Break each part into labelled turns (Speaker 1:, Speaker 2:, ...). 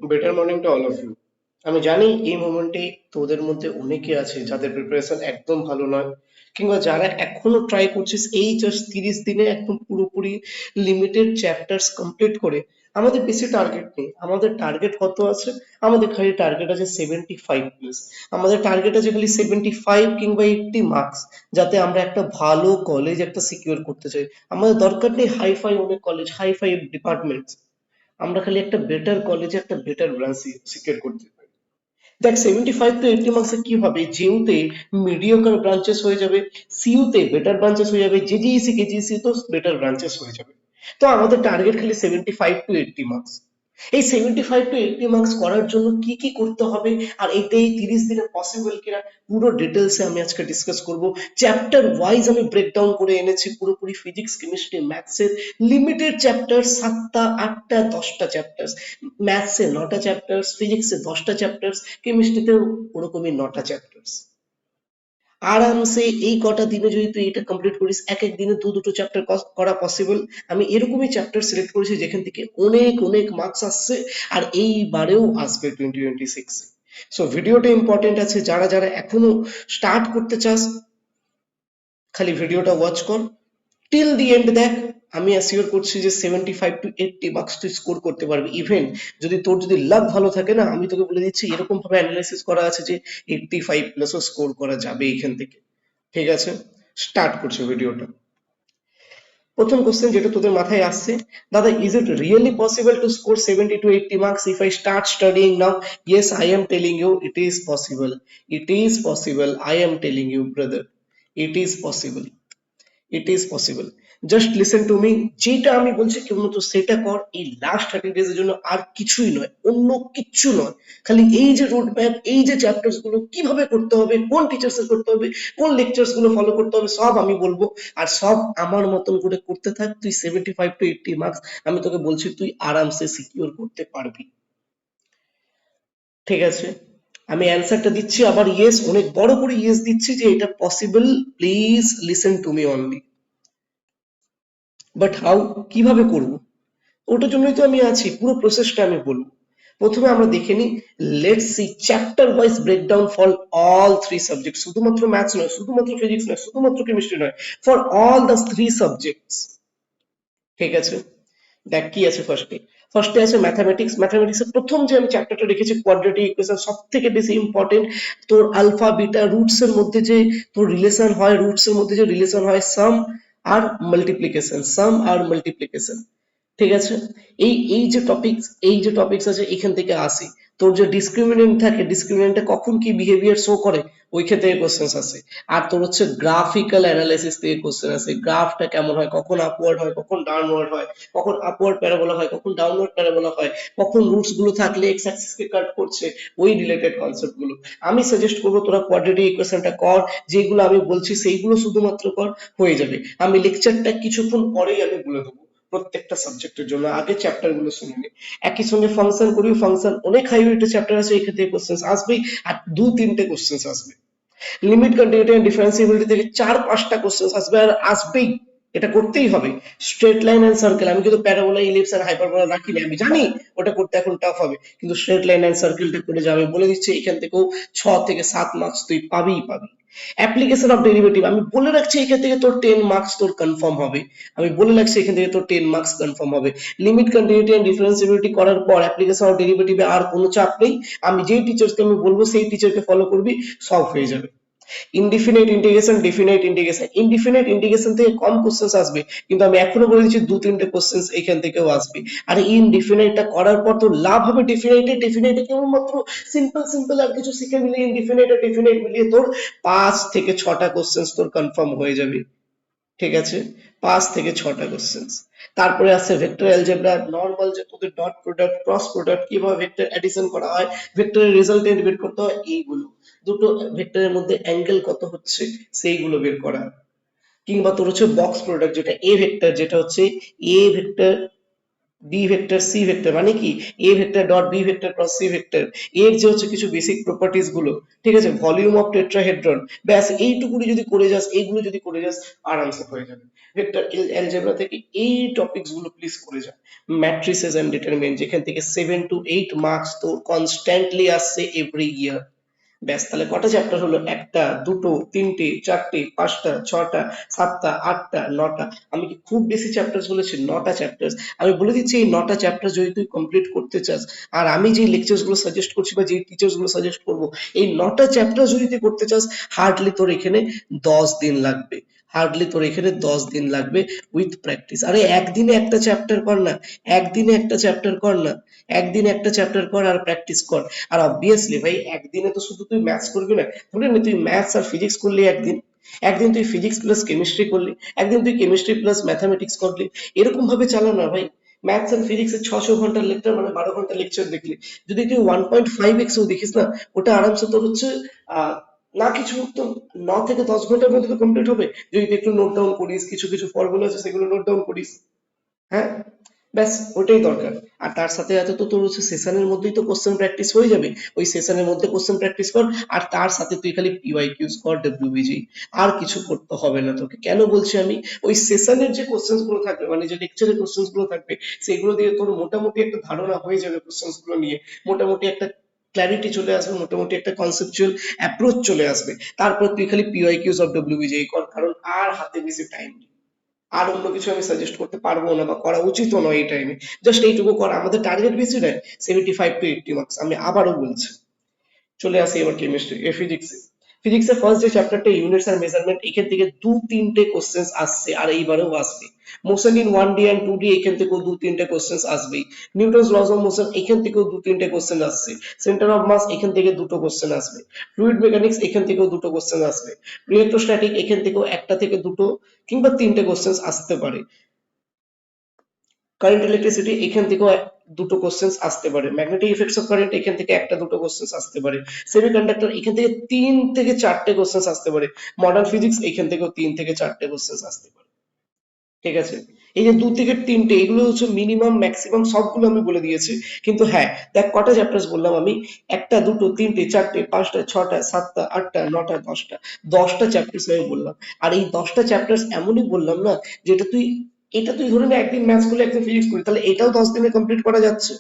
Speaker 1: Better morning to all of you. আমি জানি এই মোমেন্টে তোদের মধ্যে অনেকে আছে যাদের প্রিপারেশন একদম ভালো নয়, কিংবা যারা এখনো ট্রাই করছিস এই জাস্ট 30 দিনে একদম পুরোপুরি লিমিটেড চ্যাপ্টার্স কমপ্লিট করে। আমাদের বেশি টার্গেট নেই, আমাদের টার্গেট কত আছে? আমাদের খালি টার্গেট আছে 75+। আমাদের টার্গেট আছে খালি 75 কিংবা 80 মার্কস, যাতে আমরা একটা ভালো কলেজ একটা সিকিউর করতে চাই। আমাদের দরকার নেই হাই ফাই অনেক কলেজ, হাই ফাই ডিপার্টমেন্টস। আমরা খালি একটা বেটার কলেজে একটা বেটার ব্রাঞ্চ সিকিউর করতে পারি। দেখ 75 to 80 মার্কসে কি হবে, জিউতে মিডিওকার ব্রাঞ্চেস হয়ে যাবে, সিইউতে বেটার ব্রাঞ্চেস হয়ে যাবে, জেজিইসি কেজিইসি তো বেটার ব্রাঞ্চেস হয়ে যাবে। তো আমাদের টার্গেট খালি 75 to 80 মার্কস। এই 75 to 80 মার্কস করার জন্য কি কি করতে হবে, আর এটা এই 30 দিনে পসিবল কিনা, পুরো ডিটেলসে আমি আজকে ডিসকাস করব। চ্যাপ্টার ওয়াইজ আমি ব্রেকডাউন করে এনেছি পুরোপুরি ফিজিক্স কেমিস্ট্রি ম্যাথসের লিমিটেড চ্যাপ্টার, 7টা 8টা 10টা চ্যাপ্টার। ম্যাথসে 9টা চ্যাপ্টার, ফিজিক্সে 10টা চ্যাপ্টার, কেমিস্ট্রিতেও ওরকমই 9টা চ্যাপ্টার। আরামসে এই কটা দিনে যদি তুই এটা কমপ্লিট করিস, এক এক দিনে দুটো চ্যাপ্টার করা পসিবল। আমি এরকমই চ্যাপ্টার সিলেক্ট করেছি যেখান থেকে অনেক অনেক মার্কস আসছে, আর এইবারেও আসবে 2026-এ। সো ভিডিওটা ইম্পর্টেন্ট আছে, যারা যারা এখনো স্টার্ট করতে চাস খালি ভিডিওটা ওয়াচ কর, টিল দি এন্ড দেখ। আমি অ্যাসিওর করছি যে 75 to 80 মার্কস তুই স্কোর করতে পারবি। ইভেন যদি তোর যদি লাক ভালো থাকে না, আমি তোকে বলে দিচ্ছি এরকম ভাবে অ্যানালাইসিস করা আছে যে 85+ও স্কোর করা যাবে এখান থেকে। ঠিক আছে, স্টার্ট করছি ভিডিওটা। প্রথম কোশ্চেন যেটা তোদের মাথায় আসছে, দাদা is it really possible to score 70 to 80 marks if I start studying now? Yes, I am telling you it is possible. It is possible, I am telling you brother, it is possible. It is possible. Just listen to me, যেটা আমি বলছি কেবলমাত্র সেটা কর। এই last 30 days এর জন্য আর কিছুই নয়, অন্য কিচ্ছু নয়। খালি এই যে রোড ম্যাপ, এই যে চ্যাপ্টার্স গুলো কিভাবে করতে হবে, কোন টিচার্স এর করতে হবে, কোন লেকচার্স গুলো ফলো করতে হবে, সব আমি বলবো। আর সব আমার মতন করে করতে থাক, তুই 75 to 80 মার্কস আমি তোকে বলছি তুই আরামসে সিকিউর করতে পারবি। ঠিক আছে, আমি অ্যান্সারটা দিচ্ছি আবার ইয়েস, অনেক বড় করে ইয়েস দিচ্ছি যে এটা possible. Please listen to me only. But how, কিভাবে করব, ওটার জন্যই তো আমি আছি, পুরো প্রসেসটা আমি বলবো। প্রথমে আমরা দেখে নিই, let's see chapter wise breakdown for all three subject. শুধুমাত্র ম্যাথস নয়, শুধুমাত্র ফিজিক্স নয়, শুধুমাত্র কেমিস্ট্রি নয়, for all the three subjects. ঠিক আছে, দেখ কি আছে ফার্স্টে। ফার্স্টে আছে ম্যাথামেটিক্স। ম্যাথামেটিক্সের প্রথম যে আমি চ্যাপ্টারটা রেখেছি কোয়াড্রেটিক ইকুয়েশন, সব থেকে বেশি ইম্পর্টেন্ট। তোর আলফা বিটা রুটস এর মধ্যে যে তোর রিলেশন হয়, রুটস এর মধ্যে যে রিলেশন হয়, সাম আর মাল্টিপ্লিকেশন, সাম আর মাল্টিপ্লিকেশন। ঠিক আছে, এই এই যে টপিকস, এই যে টপিকস আছে এখান থেকে আসে। তোর যে ডিসক্রিমিনেন্ট থাকে, ডিসক্রিমিনেন্টে কখন কি বিহেভিয়ার শো করে, ওইখান থেকে কোশ্চেন আসে। আর তোর হচ্ছে গ্রাফিক্যাল অ্যানালাইসিস থেকে কোশ্চেন আসে, গ্রাফটা কেমন হয়, কখন আপওয়ার্ড হয়, কখন ডাউনওয়ার্ড হয়, কখন আপওয়ার্ড প্যারাবোলা হয়, কখন ডাউনওয়ার্ড প্যারাবোলা হয়, কখন রুটস গুলো থাকলে এক্স অ্যাক্সিস কে কাট করছে, ওই রিলেটেড কনসেপ্ট গুলো। আমি সাজেস্ট করবো তোরা কোয়াড্রেটিক ইকুয়েশনটা কর, যেগুলো আমি বলছি সেইগুলো শুধুমাত্র কর, হয়ে যাবে। আমি লেকচারটা কিছুক্ষণ পরেই আমি বলে দেবো প্রত্যেকটা সাবজেক্টের জন্য, আগে চ্যাপ্টার গুলো শুনে নে। একই সঙ্গে ফাংশন করি, ফাংশন অনেক হাই ওয়েটেড চ্যাপ্টার আছে, এখান থেকে কোশ্চেন আসবেই, আর 2-3টে কোশ্চেন আসবে। লিমিট, কন্টিনিউটি এন্ড ডিফারেন্সিবিলিটি থেকে 4-5টা কোশ্চেন আসবে, আর আসবেই, এটা করতেই হবে। স্ট্রেট লাইন এন্ড সার্কেল, আমি কিন্তু প্যারাবোলা, ইলিপস আর হাইপারবোলা রাখিনি, আমি জানি ওটা করতে এখন টাফ হবে, কিন্তু স্ট্রেট লাইন এন্ড সার্কেলটা করে যাবে। আমি বলে দিচ্ছি এখান থেকেও 6 থেকে 7 মার্কস তুই পাবিই পাবি। অ্যাপ্লিকেশন অফ ডেরিভেটিভ, আমি বলে রাখছি এখান থেকে তোর 10 মার্কস তোর কনফার্ম হবে। আমি বলে রাখছি এখান থেকে তোর 10 মার্কস কনফার্ম হবে। লিমিট, কন্টিনিউটি এন্ড ডিফারেন্সিবিলিটি করার পর অ্যাপ্লিকেশন অফ ডেরিভেটিভে আর কোনো চাপ নেই। আমি যেই টিচারকে আমি বলবো সেই টিচারকে ফলো করবি, সব হয়ে যাবে। Indefinite integration, definite integration, indefinite integration থেকে কম কোশ্চেন আসবে, কিন্তু আমি এখনো বলে দিচ্ছি 2-3টে কোশ্চেন এখান থেকেও আসবে। আর ইনডিফিনাইটটা করার পর তো লাভ হবে ডেফিনাইটে। ডেফিনাইটে কেবলমাত্র সিম্পল সিম্পল আর কিছু শিখে মিলে ইনডিফিনাইট আর ডেফিনাইট মিলিয়ে তোর 5 থেকে 6টা কোশ্চেন তোর কনফার্ম হয়ে যাবে। ঠিক আছে, 5 থেকে 6টা কোশ্চেন। তারপরে আসছে ভেক্টর অ্যালজেব্রা, নরমাল যে তোদের ডট প্রোডাক্ট, ক্রস প্রোডাক্ট, কিভাবে ভেক্টর অ্যাডিশন করা হয়, ভেক্টরের রেজাল্টেন্ট বের করতে হয়, এইগুলো। দুটো ভেক্টরের মধ্যে অ্যাঙ্গেল কত হচ্ছে সেইগুলো বের করা। কিংবা তোর হচ্ছে বক্স প্রোডাক্ট, যেটা এ ভেক্টর, যেটা হচ্ছে A vector B vector C vector মানে কি A vector dot B vector cross C vector, এর যে হচ্ছে কিছু বেসিক প্রপার্টিজ গুলো, ঠিক আছে, ভলিউম অফ টেট্রাহেড্রন, ব্যাস এইটুকুনি যদি করে যাস, এইগুলো যদি করে যাস, আরামসে হয়ে যাবে। ভেক্টর অ্যালজেব্রা থেকে এই টপিকস গুলো প্লিজ করে যা। ম্যাট্রিসেস এন্ড ডিটারমিনেন্ট, যেখান থেকে 7 to 8 মার্কস তো কনস্ট্যান্টলি আসছে এভরি ইয়ার। ব্যাস, তাহলে কটা চ্যাপ্টার হলো? একটা, দুটো, তিনটে, চারটে, পাঁচটা, ছটা, সাতটা, আটটা, নটা। আমি কি খুব বেশি চ্যাপ্টার্স বলেছি? 9টা চ্যাপ্টার্স। আমি বলে দিচ্ছি এই 9টা চ্যাপ্টার যদি তুই কমপ্লিট করতে চাস, আর আমি যে লেকচার্স গুলো সাজেস্ট করছি বা যে টিচার্স গুলো সাজেস্ট করবো, এই 9টা চ্যাপ্টার যদি তুই করতে চাস, হার্ডলি তোর এখানে 10 দিন লাগবে। হার্ডলি তোর এখানে 10 দিন লাগবে উইথ প্র্যাকটিস। আরে একদিনে একটা চ্যাপ্টার কর না, একদিনে একটা চ্যাপ্টার কর না, একদিনে একটা চ্যাপ্টার কর আর প্র্যাকটিস কর। আর অবভিয়াসলি ভাই একদিনে তো শুধু তুই ম্যাথস করবি না, ধরে নে তুই ম্যাথস আর ফিজিক্স করলি একদিন, একদিন তুই ফিজিক্স প্লাস কেমিস্ট্রি করলি, একদিন তুই কেমিস্ট্রি প্লাস ম্যাথামেটিক্স করলি, এরকম ভাবে চালা না ভাই। ম্যাথস এন্ড ফিজিক্স এর 600 ঘন্টার লেকচার মানে 12 ঘন্টা লেকচার দেখলি, যদি তুই 1.5x দেখিস না, ওটা আরামসে তোর হচ্ছে আহ না কিছু তো 9 থেকে 10 ঘন্টার মধ্যে তো কমপ্লিট হবে, যদি তুই একটু নোট ডাউন করিস, কিছু কিছু ফর্মুলা আছে সেগুলো নোট ডাউন করিস। হ্যাঁ, ব্যাস ওটাই দরকার। আর তার সাথে সাথে তো তোর হচ্ছে সেশনের মধ্যেই তো কোশ্চেন প্র্যাকটিস হয়ে যাবে, ওই সেশনের মধ্যে কোশ্চেন প্র্যাকটিস কর। আর তার সাথে তুই খালি পিওয়াইকিউস কর, ডব্লিউবিজি, আর কিছু করতে হবে না তোকে। কেন বলছি আমি, ওই সেশনের যে কোশ্চেন গুলো থাকবে মানে যে লেকচারের কোশ্চেন গুলো থাকবে, সেগুলো দিয়ে তোর মোটামুটি একটা ধারণা হয়ে যাবে কোশ্চেন গুলো নিয়ে, মোটামুটি একটা ক্ল্যারিটি চলে আসবে, মোটামুটি একটা কনসেপচুয়াল অ্যাপ্রোচ চলে আসবে। তারপর তুই খালি পিওয়াইকিউস অফ ডব্লিউবিজি কর, কারণ আর হাতে বেশি টাইম নেই। আর অন্য কিছু আমি সাজেস্ট করতে পারবো না বা করা উচিতও নয় এই টাইমে। জাস্ট এইটুকু করা, আমাদের টার্গেট বেশি নয়, 75 to 80 মার্কস, আমি আবারও বলছি। চলে আসি এবার কেমিস্ট্রি ফিজিক্সে। ফিজিক্সের ফার্স্ট যে চ্যাপ্টারটা ইউনিটস আর মেজারমেন্ট, এখান থেকে 2-3টে কোশ্চেন্স আসছে আর এইবারেও আসবে। Motion in 1D and 2D, এখান থেকেও 2-3টে কোশ্চেন্স আসবেই। নিউটনস লস অফ মোশন, এখান থেকেও 2-3টে কোশ্চেন আসছে। সেন্টার অফ মাস, এখান থেকে দুটো কোশ্চেন আসবে। ফ্লুইড মেকানিক্স, এখান থেকেও দুটো কোশ্চেন আসবে। ইলেকট্রোস্ট্যাটিক, এখান থেকেও একটা থেকে দুটো কিংবা 3টে কোশ্চেন আসতে পারে। কারেন্ট ইলেকট্রিসিটি, এখান থেকেও দুটো কোশ্চেন্স আসতে পারে। ম্যাগনেটিক ইফেক্টস অফ কারেন্ট, এখান থেকে একটা দুটো কোশ্চেন্স আসতে পারে। সেমিকন্ডাক্টর, এখান থেকে 3 থেকে 4টে কোশ্চেন্স আসতে পারে। মডার্ন ফিজিক্স, এখান থেকেও 3 থেকে 4টে কোশ্চেন্স আসতে পারে। ঠিক আছে, এই যে 2 থেকে 3টে, এগুলো হচ্ছে মিনিমাম, ম্যাক্সিমাম সবগুলো আমি বলে দিয়েছি। কিন্তু হ্যাঁ, দেখ কটা চ্যাপ্টার্স বললাম আমি, একটা, দুটো, তিনটে, চারটে, পাঁচটা, ছটা, সাতটা, আটটা, নটা, 10টা, 10টা চ্যাপ্টার্স আমি বললাম। আর এই 10টা চ্যাপ্টার্স এমনই বললাম না, যেটা তুই, এটা তুই ধরে নে একদিন ম্যাথস করলে একদিন ফিজিক্স করলি, তাহলে এটাও 10 দিনে কমপ্লিট করা যাচ্ছে,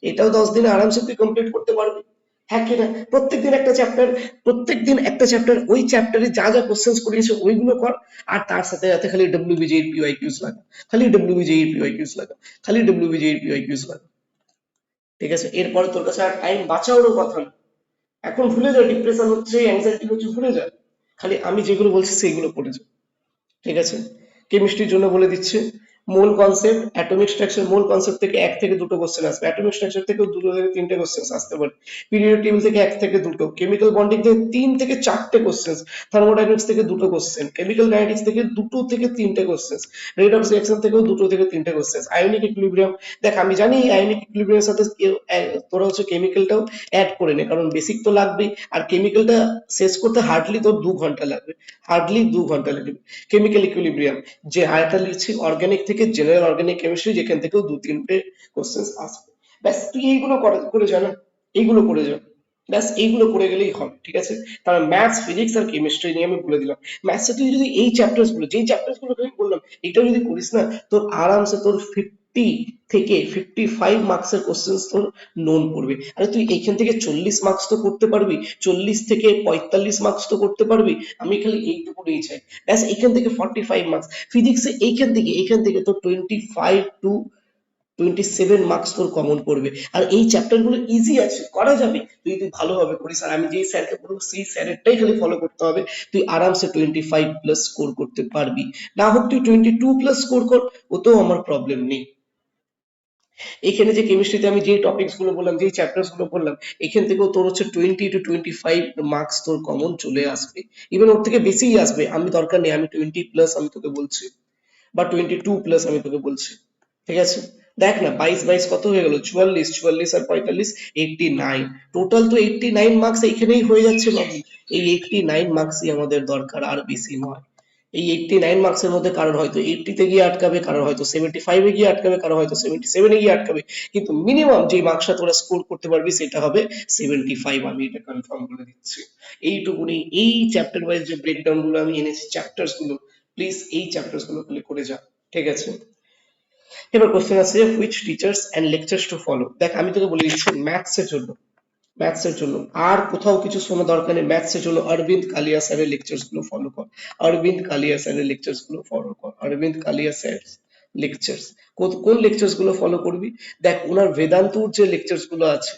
Speaker 1: এটাও 10 দিনে আরামসে তুই কমপ্লিট করতে পারবি। হ্যাঁ কি না? প্রত্যেকদিন একটা চ্যাপ্টার, প্রত্যেকদিন একটা চ্যাপ্টার, ওই চ্যাপ্টারে যা যা কোশ্চেন্স করিয়েছে ওইগুলো কর। আর তার সাথে সাথে খালি ডব্লিউবিজি এর পিওয়াইকিউস লাগা, খালি ডব্লিউবিজি এর পিওয়াইকিউস লাগা, খালি ডব্লিউবিজি এর পিওয়াইকিউস লাগা। ঠিক আছে, এরপরে তোর কাছে আর টাইম বাঁচাওয়ারও কথা না। এখন ভুলে যা ডিপ্রেশন হচ্ছে, অ্যাংজাইটি হচ্ছে, ভুলে যা, খালি আমি যেগুলো বলছি সেইগুলো পড়ে যা। ঠিক আছে, কেমিস্ট্রির জন্য বলে দিচ্ছে। মোল কনসেপ্ট, অ্যাটমিক স্ট্রাকচার, মোল কনসেপ্ট থেকে 1 থেকে 2টো কোশ্চেন আসবে। অ্যাটমিক স্ট্রাকচার থেকেও 2 থেকে 3টে কোশ্চেন আসতে পারে। পিরিয়ডিক টেবিল থেকে 1 থেকে 2টো, কেমিক্যাল বন্ডিং থেকে 3 থেকে 4টে কোশ্চেন, থার্মোডাইনামিক্স থেকে 2টো কোশ্চেন, কেমিক্যাল কাইনেটিক্স থেকে 2 থেকে 3টে কোশ্চেন, রেট অফ রিঅ্যাকশন থেকেও 2 থেকে 3টে কোশ্চেন, আয়নিক ইকুইলিব্রিয়াম। দেখ আমি জানি আয়নিক ইকুইলিব্রিয়ামের সাথে তোরা হচ্ছে কেমিক্যালটাও অ্যাড করে নে, কারণ বেসিক তো লাগবেই। আর কেমিক্যালটা শেষ করতে হার্ডলি তোর 2 ঘন্টা লাগবে, হার্ডলি 2 ঘন্টা লাগবে। কেমিক্যাল ইকুইলিব্রিয়াম, যে আরেকটা লিখছি অর্গানিক থেকে জেনারেল অর্গানিক কেমিস্ট্রি, যেখান থেকেও 2-3টে কোশ্চেন আসবে। ব্যাস তুই এইগুলো করে যা না, এইগুলো করে যা, ব্যাস এইগুলো করে গেলেই হবে। ঠিক আছে, তাহলে ম্যাথস, ফিজিক্স আর কেমিস্ট্রি নিয়ে আমি বলে দিলাম। ম্যাথসে তুই যদি এই চ্যাপ্টার্স গুলো, যেই চ্যাপ্টার্স গুলো আমি বললাম, এটাও যদি করিস না, তোর আরামসে তোর 50 থেকে 55 মার্কসের কোশ্চেন তোর নোন করবে। আরে তুই এইখান থেকে 40 মার্কস তো করতে পারবি, 40 থেকে 45 মার্কস তো করতে পারবি। আমি খালি এইটুকুই চাই, ব্যাস। এইখান থেকে 45 মার্কস ফিজিক্সে, এইখান থেকে তো 25 to 27 মার্কস তোর কমন পড়বে। আর এই চ্যাপ্টার গুলো ইজি আছে, করা যাবে তুই যদি ভালোভাবে করিস। আর আমি যেই স্যারকে বলবো সেই স্যারেরটাই খালি ফলো করতে হবে, তুই আরামসে 25+ স্কোর করতে পারবি। না হোক তুই 22+ স্কোর কর, ওতেও আমার প্রবলেম নেই। এখানে যে কেমিস্ট্রিতে আমি যে টপিকস গুলো বললাম, যে চ্যাপ্টার্স গুলো বললাম, এখান থেকেও তোর হচ্ছে 20 to 25 মার্কস তোর কমন চলে আসবে। ইভেন ওর থেকে বেশিই আসবে, আমি দরকার নেই আমি 20+ আমি তোকে বলছি, বা 22+ আমি তোকে বলছি। ঠিক আছে, দেখ না 22 22 কত হয়ে গেল, 44, 44 আর 45, 89। টোটাল তো 89 মার্কস এইখানেই হয়ে যাচ্ছে বাবু। এই 89 মার্কসই আমাদের দরকার, আর বেশি নয়। এই 89 মার্কসের মধ্যে কারোর হয়তো 80 তে গিয়ে আটকাবে, কারোর হয়তো 75 এ গিয়ে আটকাবে, কারোর হয়তো 77 এ গিয়ে আটকাবে, কিন্তু মিনিমাম যে মার্কসটা তোরা স্কোর করতে পারবি সেটা হবে 75, আমি এটা কনফার্ম বলে দিচ্ছি। এইটুকুনি, এই চ্যাপ্টার ওয়াইজ যে ব্রেকডাউন গুলো আমি এনেছি চ্যাপ্টার্স গুলো, প্লিজ এই চ্যাপ্টার্স গুলো খালি করে যা, ঠিক আছে। এবার কোশ্চেন আছে which teachers and lectures to follow. দেখ আমি তোকে বলে দিচ্ছি, ম্যাথসের জন্য আর কোথাও কিছু শোনা দরকার নেই, ম্যাথসের জন্য অরবিন্দ কালিয়া স্যারের লেকচার্স গুলো ফলো কর, অরবিন্দ কালিয়া স্যারের লেকচার্স গুলো ফলো কর, অরবিন্দ কালিয়া স্যার লেকচার্স। কোন লেকচার্স গুলো ফলো করবি? দেখ ওনার বেদান্তুর যে লেকচার্স গুলো আছে,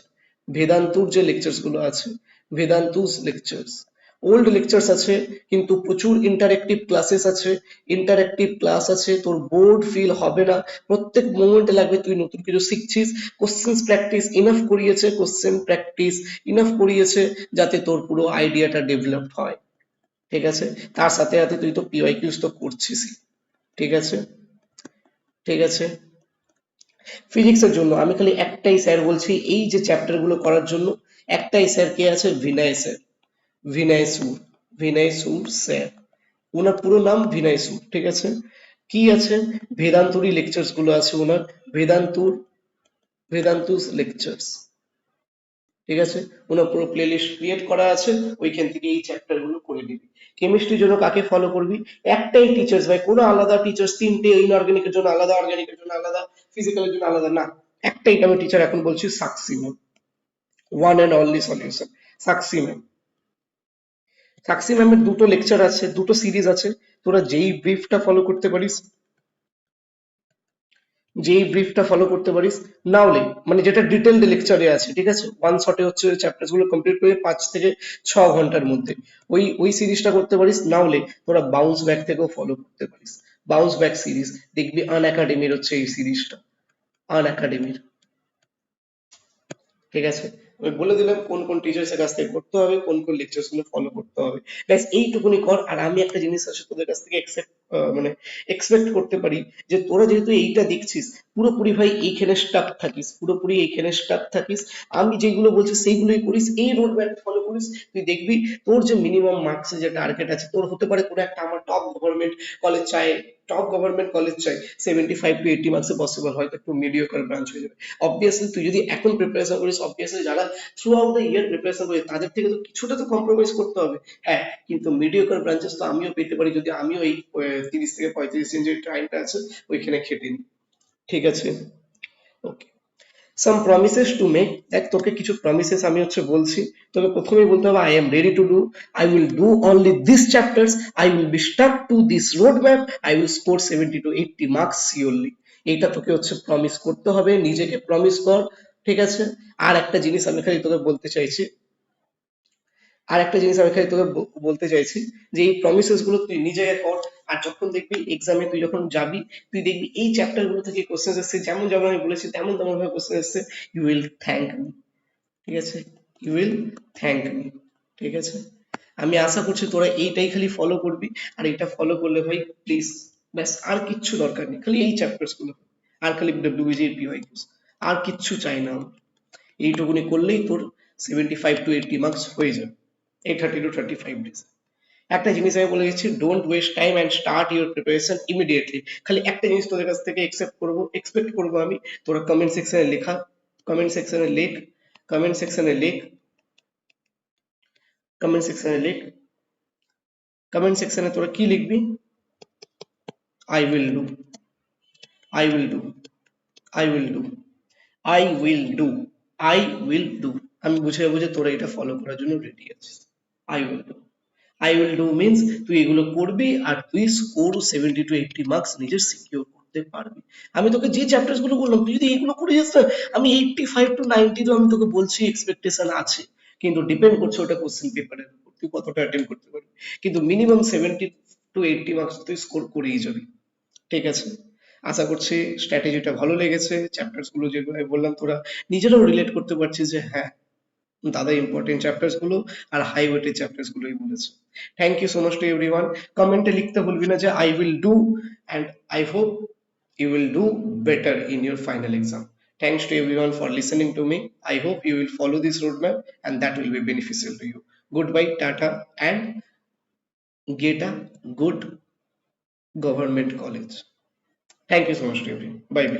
Speaker 1: বেদান্তুর যে লেকচার্স গুলো আছে, বেদান্তুস লেকচার্স, ওল্ড লেকচার্স আছে, কিন্তু প্রচুর ইন্টারেক্টিভ ক্লাসেস আছে, ইন্টারেক্টিভ ক্লাস আছে, তোর বোর্ড ফিল হবে না, প্রত্যেক মোমেন্টে লাগবে তুই নতুন কিছু শিখছিস। কোশ্চেন প্র্যাকটিস ইনাফ করিয়েছে, কোশ্চেন প্র্যাকটিস ইনাফ করিয়েছে যাতে তোর পুরো আইডিয়াটা ডেভেলপ হয়, ঠিক আছে। তার সাথে সাথে তুই তো পিওয়াইকিউস তো করছিসই, ঠিক আছে, ঠিক আছে। ফিজিক্সের জন্য আমি খালি একটাই স্যার বলছি, এই যে চ্যাপ্টার গুলো করার জন্য একটাই স্যার কে আছে, বিনয় স্যার, বিনয় সুর, বিনয় সুর স্যার, ওনার পুরো নাম বিনয় সুর, ঠিক আছে। কি আছে, বেদান্তুরই লেকচার্স গুলো আছে ওনার, বেদান্তুর, বেদান্তুস লেকচার্স, ঠিক আছে। ওনার পুরো প্লেলিস্ট ক্রিয়েট করা আছে, ওইখান থেকে এই চ্যাপ্টার গুলো করে নিবি। কেমিস্ট্রির জন্য কাকে ফলো করবি? একটাই টিচার্স ভাই, কোনো আলাদা টিচার্স তিনটে, ইনঅর্গানিকের জন্য আলাদা, অর্গানিকের জন্য আলাদা, ফিজিক্যালের জন্য আলাদা না, একটাই আমি টিচার এখন বলছি, Sakshi ma'am, one and only solution, Sakshi ma'am. Sakshi ম্যামের দুটো লেকচার আছে, দুটো সিরিজ আছে, তোরা যেই ব্রিফটা ফলো করতে পারিস, যেই ব্রিফটা ফলো করতে পারিস, না হলে মানে যেটা ডিটেলড লেকচারে আছে, ঠিক আছে, ওয়ান শটে হচ্ছে চ্যাপ্টার গুলো কমপ্লিট করে 5 থেকে 6 ঘন্টার মধ্যে ওই সিরিজটা করতে পারিস, না হলে তোরা বাউন্স ব্যাক থেকেও ফলো করতে পারিস। বাউন্স ব্যাক সিরিজ দেখবি, আন একাডেমির হচ্ছে এই সিরিজটা, আন একাডেমির, ঠিক আছে। আমি বলে দিলাম কোন কোন টিচার্স এর কাছ থেকে করতে হবে, কোন কোন লেকচার্স গুলো ফলো করতে হবে, ব্যাস এইটুকুনি কর। আর আমি একটা জিনিস আছে তোদের কাছ থেকে মানে এক্সপেক্ট করতে পারি, যে তোরা যেহেতু এইটা দেখছিস, পুরোপুরি ভাই এইখানে স্টাক থাকিস, পুরোপুরি এইখানে স্টাক থাকিস, আমি যেগুলো বলছি সেইগুলোই করিস, এই রোড ম্যাপ ফলো করিস, তুই দেখবি তোর যে মিনিমাম মার্কসের যে টার্গেট আছে, তোর হতে পারে কোনো একটা, আমার টপ গভর্নমেন্ট কলেজ চাই, টপ গভর্নমেন্ট কলেজ চাই, 75 to 80 মার্কসে পসিবল, হয়তো একটু মিডিওকার ব্রাঞ্চ হয়ে যাবে। অবভিয়াসলি তুই যদি এখন প্রিপারেশন করিস, অবভিয়াসলি যারা through out the year preparation করে তাদের থেকে তো কিছুটা তো কম্প্রোমাইজ করতে হবে, হ্যাঁ, কিন্তু মিডিওকার ব্রাঞ্চেস তো আমিও পেতে পারি যদি আমিও এই 30 থেকে 35 দিন যে টাইমটা আছে ওইখানে খেটে নিই, ঠিক আছে। ওকে, সাম প্রমিসেস টু মেক। দেখ তোকে কিছু প্রমিসেস আমি হচ্ছে বলছি, তোকে প্রথমেই বলতে হবে I am ready to do, I will do only this chapters, I will be stuck to this road map, I will score 70 to 80 marks surely. এইটা তোকে হচ্ছে প্রমিস করতে হবে, নিজেকে প্রমিস কর, ঠিক আছে। আর একটা জিনিস আমি খালি তোকে বলতে চাইছি, আর একটা জিনিস আমি খালি তোকে বলতে চাইছি, যে এই প্রমিসেস গুলো তুই নিজে কর, আর যখন দেখবি এক্সামে তুই যখন যাবি, তুই দেখবি এই চ্যাপ্টার গুলো থেকে কোশ্চেন এসেছে, যেমন যেমন আমি বলেছি তেমন তেমন ভাবে কোশ্চেন এসেছে, ইউ উইল থ্যাংক মি, ঠিক আছে, ইউ উইল থ্যাংক মি, ঠিক আছে। আমি আশা করছি তোরা এইটাই খালি ফলো করবি, আর এটা ফলো করলে ভাই প্লিজ, ব্যাস আর কিচ্ছু দরকার নেই, খালি এই চ্যাপ্টার্স গুলো, আর খালি ডব্লিউবিজি পিওয়াইকিউস, আর কিচ্ছু চাই না আমার। এইটুকুনি করলেই তোর 75 to 80 মার্কস হয়ে যাবে এই 30 to 35 ডেজ। একটা জিনিস আমি বলে দিচ্ছি, don't waste time and start your preparation immediately. খালি একটা জিনিস তোদের কাছ থেকে এক্সপেক্ট করবো আমি, তোরা কমেন্ট সেকশনে লেখা, কমেন্ট সেকশনে লেখ, কমেন্ট সেকশনে লেখ, কমেন্ট সেকশনে লেখ, কমেন্ট সেকশনে তোরা কি লিখবি? I will do, I will do, I will do, I will do, I will do. আমি বুঝে বুঝে তোরা এটা ফলো করার জন্য রেডি আছিস। I will do, I will do means তুই এগুলো করবি, আর তুই স্কোর 70 to 80 মার্কস নিজের সিকিউর করতে পারবি। আমি তোকে যে চ্যাপ্টার্স গুলো বললাম, তুই যদি এগুলো করে যাস না, আমি 85 to 90 তো আমি তোকে বলছি এক্সপেকটেশন আছে, কিন্তু ডিপেন্ড করছে ওটা কোশ্চেন পেপারের উপর তুই কতটা অ্যাটেম্প করতে পারবি, কিন্তু মিনিমাম 70 to 80 মার্কস তুই স্কোর করেই যাবি, ঠিক আছে। আশা করছি স্ট্র্যাটেজিটা ভালো লেগেছে, চ্যাপ্টার্স গুলো যেগুলো আমি বললাম তোরা নিজেরাও রিলেট করতে পারছিস, যে হ্যাঁ দাদা ইম্পর্টেন্ট চ্যাপ্টার্স গুলো আর হাই ওয়েটের চ্যাপ্টার্স গুলোই বলেছে। Thank you so much to everyone. কমেন্টে লিখতে ভুলবি না যে I will do, and I hope you will do better in your final exam. Thanks to everyone for listening to me. I hope you will follow this roadmap and that will be beneficial to you. Goodbye, Tata, and get a good Government College. Thank you so much, everyone. Bye bye.